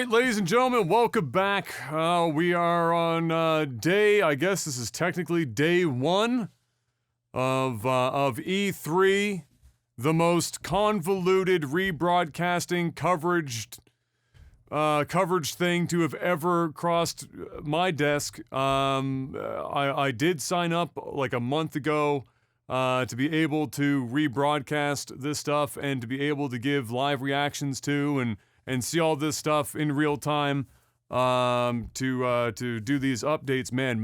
right, ladies and gentlemen, welcome back. We are on I guess this is technically day one of E3, the most convoluted rebroadcasting coverage thing to have ever crossed my desk. I did sign up like a month ago to be able to rebroadcast this stuff and to be able to give live reactions to and see all this stuff in real time, to do these updates. Man,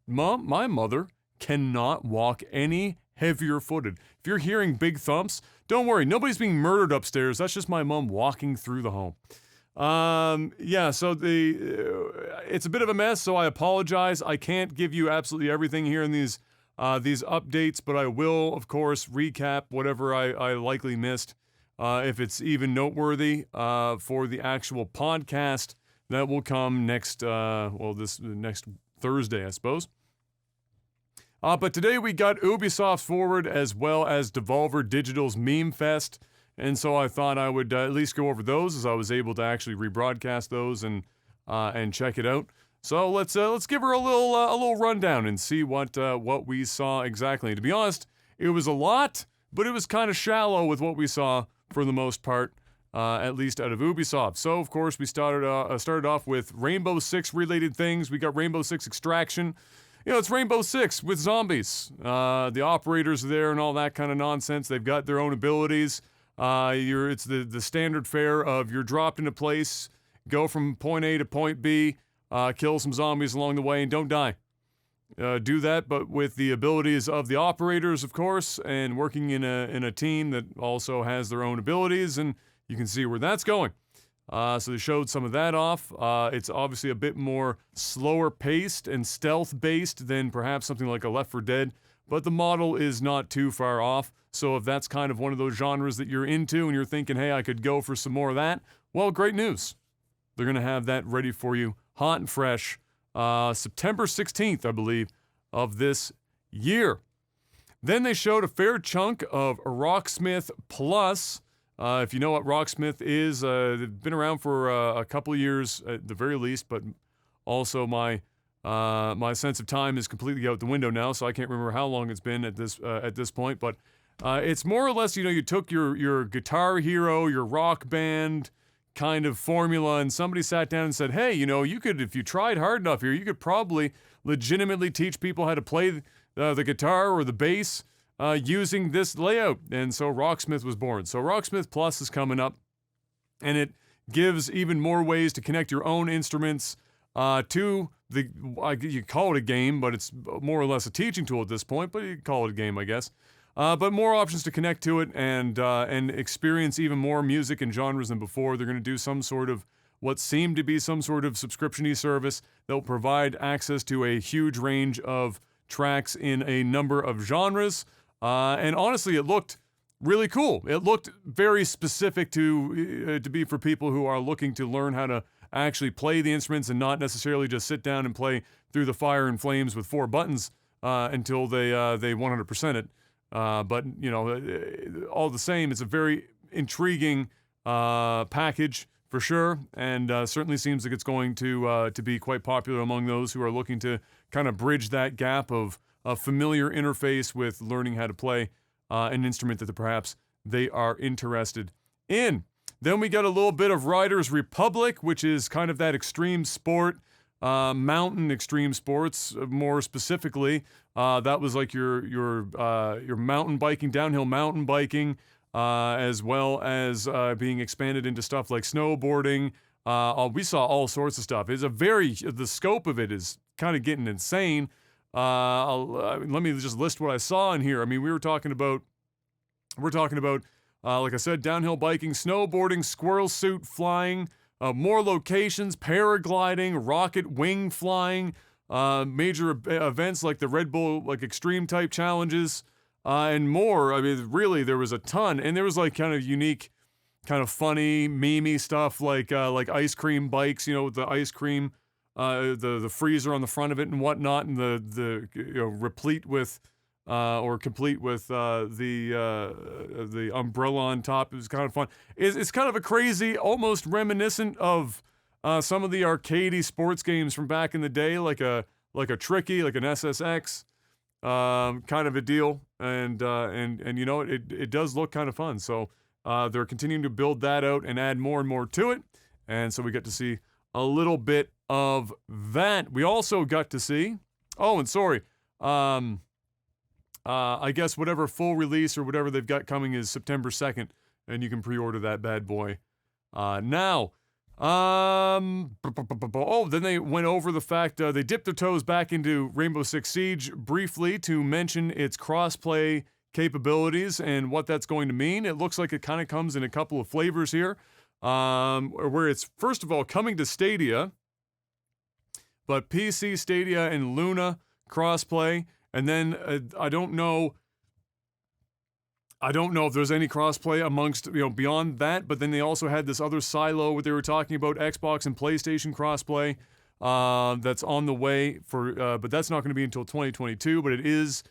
my mother cannot walk any heavier footed. If you're hearing big thumps, don't worry, nobody's being murdered upstairs. That's just my mom walking through the home. Yeah, so it's a bit of a mess, so I apologize. I can't give you absolutely everything here in these updates, but I will, of course, recap whatever I likely missed. If it's even noteworthy, for the actual podcast that will come next Thursday, I suppose. But today we got Ubisoft Forward as well as Devolver Digital's Meme Fest, and so I thought I would at least go over those as I was able to actually rebroadcast those and check it out. So let's give her a little rundown and see what we saw exactly. To be honest, it was a lot, but it was kind of shallow with what we saw for the most part, at least out of Ubisoft. So, of course, we started off with Rainbow Six related things. We got Rainbow Six Extraction. You know, it's Rainbow Six with zombies. The operators are there and all that kind of nonsense. They've got their own abilities. It's the standard fare of you're dropped into place, go from point A to point B, kill some zombies along the way, and don't die. Do that, but with the abilities of the operators, of course, and working in a team that also has their own abilities, and you can see where that's going. So they showed some of that off. It's obviously a bit more slower paced and stealth based than perhaps something like a Left 4 Dead, but the model is not too far off. So if that's kind of one of those genres that you're into and you're thinking, hey, I could go for some more of that, well, great news. They're going to have that ready for you, hot and fresh. September 16th, I believe, of this year. Then they showed a fair chunk of Rocksmith Plus. If you know what Rocksmith is, they've been around for a couple of years at the very least, but also my sense of time is completely out the window now, so I can't remember how long it's been at this point. But it's more or less, you took your Guitar Hero, your Rock Band kind of formula, and somebody sat down and said, hey, you could, if you tried hard enough here, you could probably legitimately teach people how to play the guitar or the bass using this layout. And so Rocksmith was born. So Rocksmith Plus is coming up, and it gives even more ways to connect your own instruments to you call it a game, but it's more or less a teaching tool at this point, but you call it a game, I guess. But more options to connect to it and experience even more music and genres than before. They're going to do some sort of what seemed to be some sort of subscription-y service that will provide access to a huge range of tracks in a number of genres. And honestly, it looked really cool. It looked very specific to be for people who are looking to learn how to actually play the instruments and not necessarily just sit down and play through the fire and flames with 4 buttons until they 100% it. But, all the same, it's a very intriguing package for sure, and certainly seems like it's going to be quite popular among those who are looking to kind of bridge that gap of a familiar interface with learning how to play an instrument that perhaps they are interested in. Then we got a little bit of Riders Republic, which is kind of that extreme sport, mountain extreme sports, more specifically. That was like your mountain biking, downhill mountain biking, as well as being expanded into stuff like snowboarding. We saw all sorts of stuff. The scope of it is kind of getting insane. Let me just list what I saw in here. I mean, we're talking about, like I said, downhill biking, snowboarding, squirrel suit flying, more locations, paragliding, rocket wing flying, major events like the Red Bull like extreme type challenges, and more. I mean, really, there was a ton, and there was like kind of unique, kind of funny, memey stuff like ice cream bikes, with the ice cream, the freezer on the front of it and whatnot, and the replete with or complete with the umbrella on top. It was kind of fun. It's kind of a crazy, almost reminiscent of some of the arcadey sports games from back in the day, like a Tricky, like an SSX, kind of a deal, and you know it does look kind of fun. So they're continuing to build that out and add more and more to it, and so we get to see a little bit of that. We also got to see, oh, and sorry, I guess whatever full release or whatever they've got coming is September 2nd, and you can pre-order that bad boy now. Oh, then they went over the fact they dipped their toes back into Rainbow Six Siege briefly to mention its crossplay capabilities and what that's going to mean. It looks like it kind of comes in a couple of flavors here, where it's first of all coming to Stadia, but PC, Stadia, and Luna crossplay, and then I don't know if there's any crossplay amongst, beyond that, but then they also had this other silo where they were talking about Xbox and PlayStation crossplay that's on the way but that's not going to be until 2022, but it is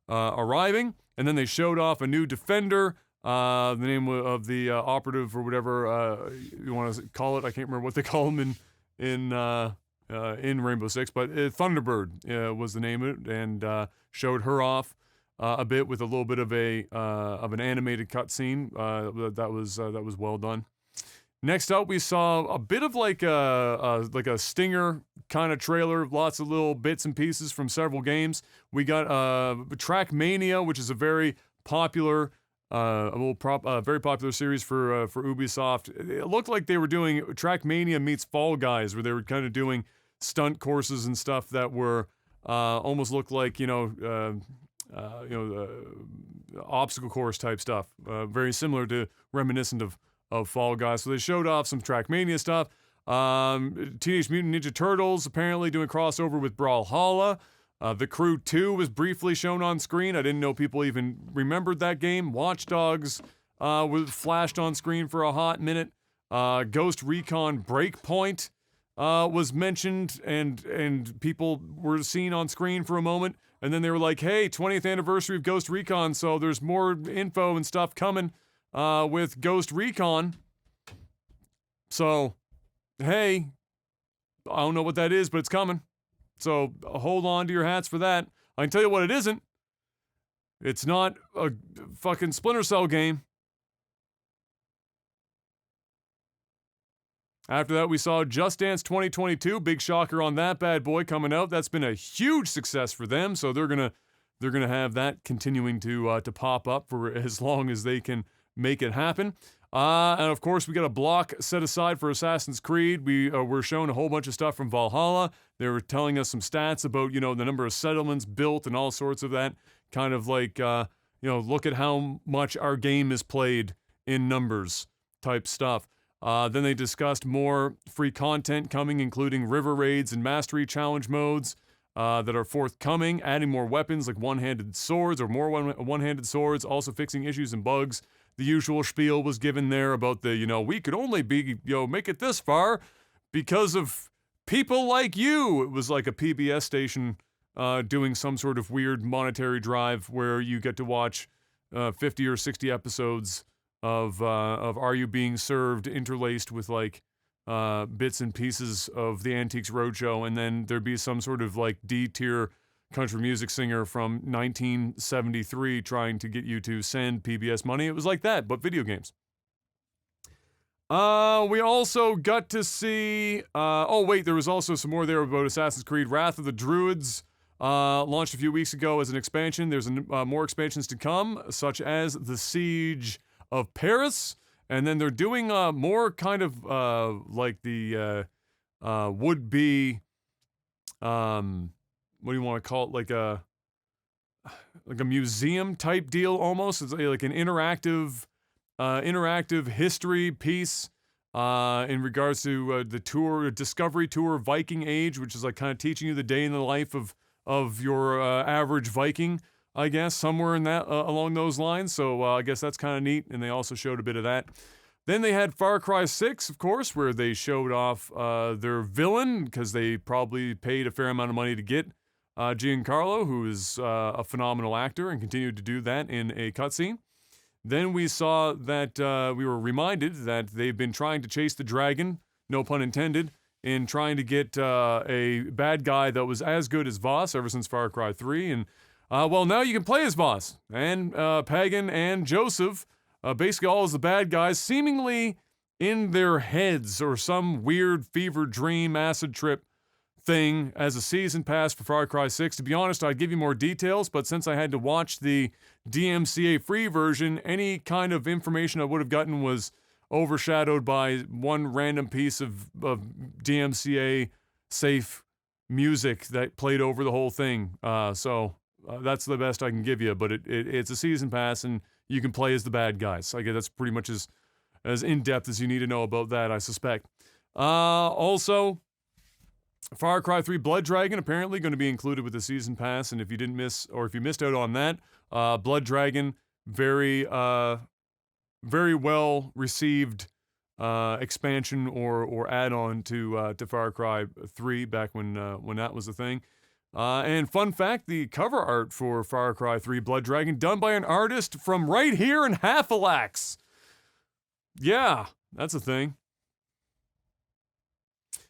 arriving. And then they showed off a new Defender, the name of the operative or whatever you want to call it. I can't remember what they call them in Rainbow Six, but Thunderbird was the name of it, and showed her off a bit with a little bit of an animated cutscene that was well done. Next up, we saw a bit of like a stinger kind of trailer, lots of little bits and pieces from several games. We got Trackmania, which is a very popular, very popular series for Ubisoft. It looked like they were doing Trackmania meets Fall Guys, where they were kind of doing stunt courses and stuff that were almost looked like obstacle course type stuff, very similar to reminiscent of Fall Guys. So they showed off some Trackmania stuff. Teenage Mutant Ninja Turtles apparently doing crossover with Brawlhalla. The Crew 2 was briefly shown on screen. I didn't know people even remembered that game. Watch Dogs was flashed on screen for a hot minute. Ghost Recon Breakpoint was mentioned, and people were seen on screen for a moment. And then they were like, hey, 20th anniversary of Ghost Recon, so there's more info and stuff coming with Ghost Recon. So, hey, I don't know what that is, but it's coming. So hold on to your hats for that. I can tell you what it isn't. It's not a fucking Splinter Cell game. After that, we saw Just Dance 2022, big shocker on that bad boy coming out. That's been a huge success for them, so they're gonna have that continuing to pop up for as long as they can make it happen. And of course, we got a block set aside for Assassin's Creed. We were shown a whole bunch of stuff from Valhalla. They were telling us some stats about the number of settlements built and all sorts of that. Kind of like look at how much our game is played in numbers type stuff. Then they discussed more free content coming, including river raids and mastery challenge modes that are forthcoming, adding more weapons like one-handed swords or more one-handed swords, also fixing issues and bugs. The usual spiel was given there about we could only make it this far because of people like you. It was like a PBS station doing some sort of weird monetary drive where you get to watch 50 or 60 episodes of Are You Being Served interlaced with like bits and pieces of the Antiques Roadshow, and then there'd be some sort of like D-tier country music singer from 1973 trying to get you to send PBS money. It was like that, but video games. We also got to see there was also some more there about Assassin's Creed Wrath of the Druids. Launched a few weeks ago as an expansion. There's more expansions to come, such as the Siege of Paris, and then they're doing more kind of like the would-be what do you want to call it, like a museum type deal almost. It's like an interactive history piece in regards to the Discovery Tour Viking Age, which is like kind of teaching you the day in the life of your average Viking, I guess, somewhere in that along those lines. So I guess that's kind of neat, and they also showed a bit of that. Then they had Far Cry 6, of course, where they showed off their villain, because they probably paid a fair amount of money to get Giancarlo, who is a phenomenal actor and continued to do that in a cutscene. Then we saw that we were reminded that they've been trying to chase the dragon, no pun intended, in trying to get a bad guy that was as good as Voss ever since Far Cry 3. And, well, now you can play as Voss and Pagan and Joseph, basically all as the bad guys, seemingly in their heads or some weird fever dream acid trip thing as a season pass for Far Cry 6. To be honest, I'd give you more details, but since I had to watch the DMCA free version, any kind of information I would have gotten was overshadowed by one random piece of DMCA safe music that played over the whole thing. So that's the best I can give you, but it's a season pass and you can play as the bad guys. I guess that's pretty much as in-depth as you need to know about that, I suspect. Also, Far Cry 3 Blood Dragon apparently going to be included with the season pass, and if you didn't miss, or if you missed out on that, Blood Dragon, very well received expansion or add-on to Far Cry 3 back when that was a thing. And fun fact, the cover art for Far Cry 3 Blood Dragon done by an artist from right here in Halifax. Yeah, that's a thing.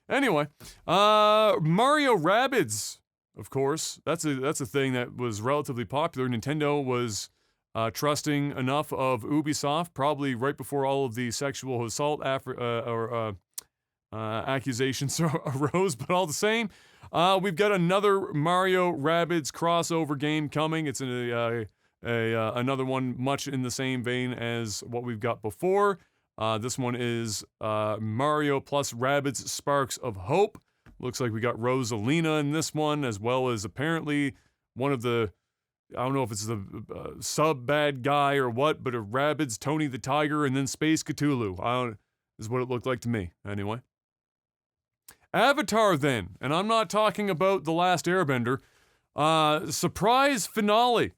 Anyway, Mario Rabbids, of course, that's a thing that was relatively popular. Nintendo was trusting enough of Ubisoft, probably right before all of the sexual assault accusations arose, but all the same, we've got another Mario Rabbids crossover game coming. It's another one much in the same vein as what we've got before. This one is Mario plus Rabbids Sparks of Hope. Looks like we got Rosalina in this one, as well as apparently one of the, I don't know if it's the sub-bad guy or what, but a Rabbids, Tony the Tiger, and then Space Cthulhu. Is what it looked like to me, anyway. Avatar, then, and I'm not talking about The Last Airbender. Surprise finale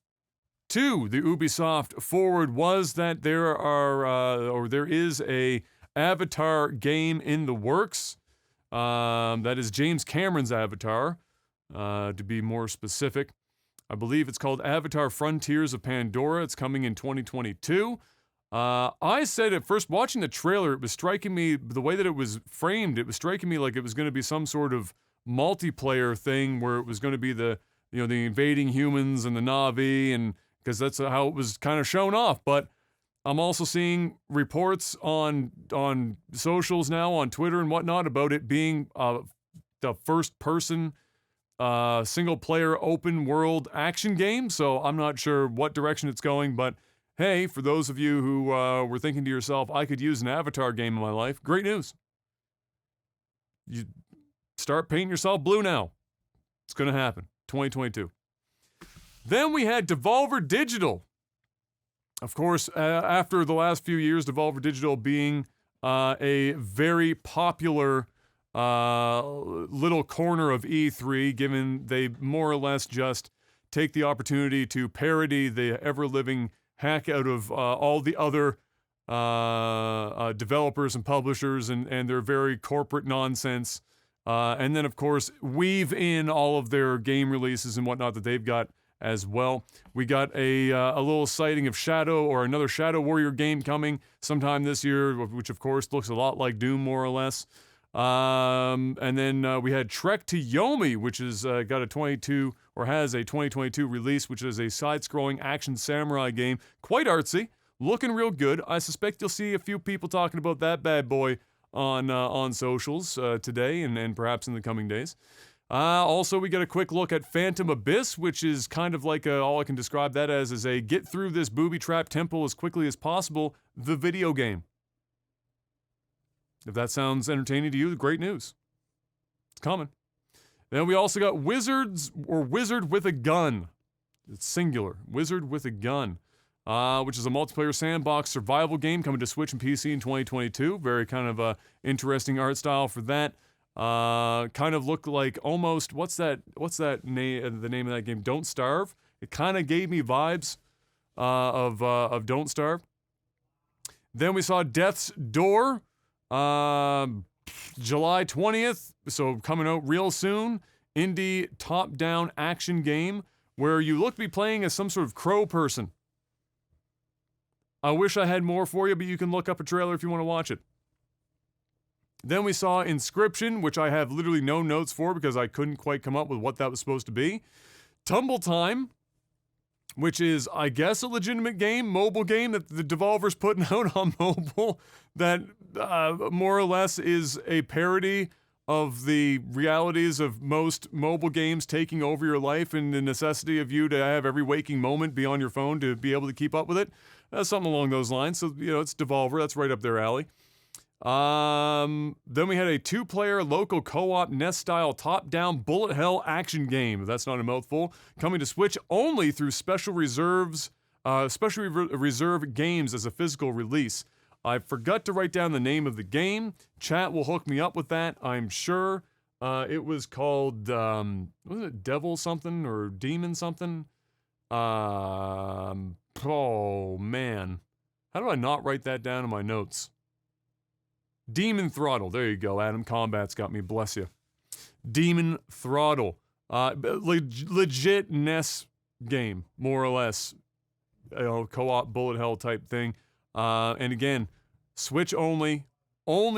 to the Ubisoft Forward was that there is a Avatar game in the works. That is James Cameron's Avatar, to be more specific. I believe it's called Avatar Frontiers of Pandora. It's coming in 2022. I said at first, watching the trailer, it was striking me, the way that it was framed, it was striking me like it was going to be some sort of multiplayer thing where it was going to be the invading humans and the Na'vi, and because that's how it was kind of shown off. But I'm also seeing reports on socials now, on Twitter and whatnot, about it being the first-person single-player open-world action game. So I'm not sure what direction it's going, but hey, for those of you who were thinking to yourself, I could use an Avatar game in my life, great news. You start painting yourself blue now. It's going to happen. 2022. Then we had Devolver Digital. Of course, after the last few years, Devolver Digital being a very popular little corner of E3, given they more or less just take the opportunity to parody the ever-living heck out of all the other developers and publishers and their very corporate nonsense. And then, of course, weave in all of their game releases and whatnot that they've got as well. We got a little sighting of Shadow, or another Shadow Warrior game coming sometime this year, which of course looks a lot like Doom, more or less. And then we had Trek to Yomi, which is got a 22, or has a 2022 release, which is a side-scrolling action samurai game. Quite artsy, looking real good. I suspect you'll see a few people talking about that bad boy on socials today and perhaps in the coming days. Also, we get a quick look at Phantom Abyss, which is kind of like all I can describe that as is a get through this booby-trapped temple as quickly as possible, the video game. If that sounds entertaining to you, great news. It's coming. Then we also got Wizard with a Gun. It's singular. Wizard with a Gun. Which is a multiplayer sandbox survival game coming to Switch and PC in 2022. Very kind of interesting art style for that. Kind of looked like almost, what's that name? The name of that game? Don't Starve. It kind of gave me vibes of Don't Starve. Then we saw Death's Door, July 20th, so coming out real soon. Indie top-down action game where you look to be playing as some sort of crow person. I wish I had more for you, but you can look up a trailer if you want to watch it. Then we saw Inscription, which I have literally no notes for because I couldn't quite come up with what that was supposed to be. Tumble Time, which is, I guess, a legitimate game, mobile game that the Devolver's putting out on mobile that more or less is a parody of the realities of most mobile games taking over your life and the necessity of you to have every waking moment be on your phone to be able to keep up with it. Something along those lines. So, it's Devolver. That's right up their alley. Then we had a 2-player local co-op NES-style top-down bullet hell action game. That's not a mouthful. Coming to Switch only through special reserve games as a physical release. I forgot to write down the name of the game. Chat will hook me up with that, I'm sure. It was called, wasn't it Devil something or Demon something? Oh, man. How do I not write that down in my notes? Demon Throttle. There you go, Adam. Combat's got me. Bless you. Demon Throttle. Legit NES game, more or less. Co-op bullet hell type thing. And again, Switch only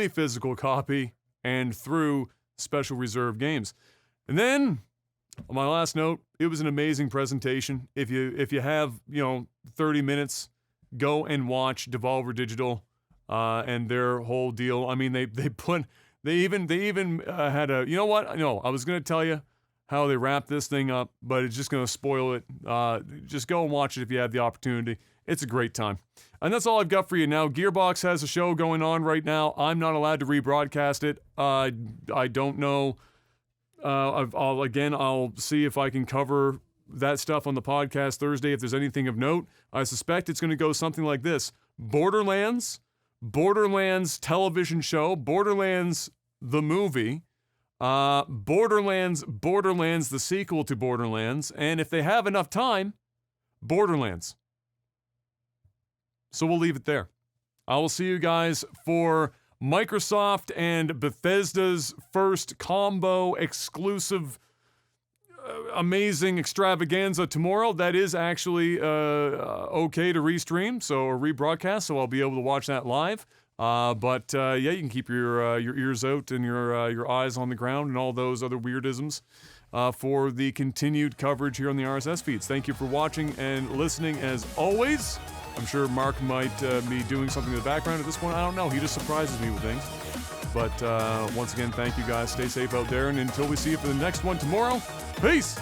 physical copy, and through special reserve games. And then, on my last note, it was an amazing presentation. If you have 30 minutes, go and watch Devolver Digital and their whole deal. I mean, they even had a, you know what? No, I was gonna tell you how they wrap this thing up, but it's just gonna spoil it. Just go and watch it if you have the opportunity. It's a great time. And that's all I've got for you now. Gearbox has a show going on right now. I'm not allowed to rebroadcast it. I don't know. I'll see if I can cover that stuff on the podcast Thursday if there's anything of note. I suspect it's going to go something like this. Borderlands television show, Borderlands the movie, Borderlands the sequel to Borderlands, and if they have enough time, Borderlands. So we'll leave it there. I will see you guys for Microsoft and Bethesda's first combo exclusive amazing extravaganza tomorrow. That is actually okay to restream, or rebroadcast, so I'll be able to watch that live. But you can keep your ears out and your eyes on the ground and all those other weirdisms for the continued coverage here on the RSS feeds. Thank you for watching and listening as always. I'm sure Mark might be doing something in the background at this point. I don't know. He just surprises me with things. But once again, thank you guys. Stay safe out there. And until we see you for the next one tomorrow, peace!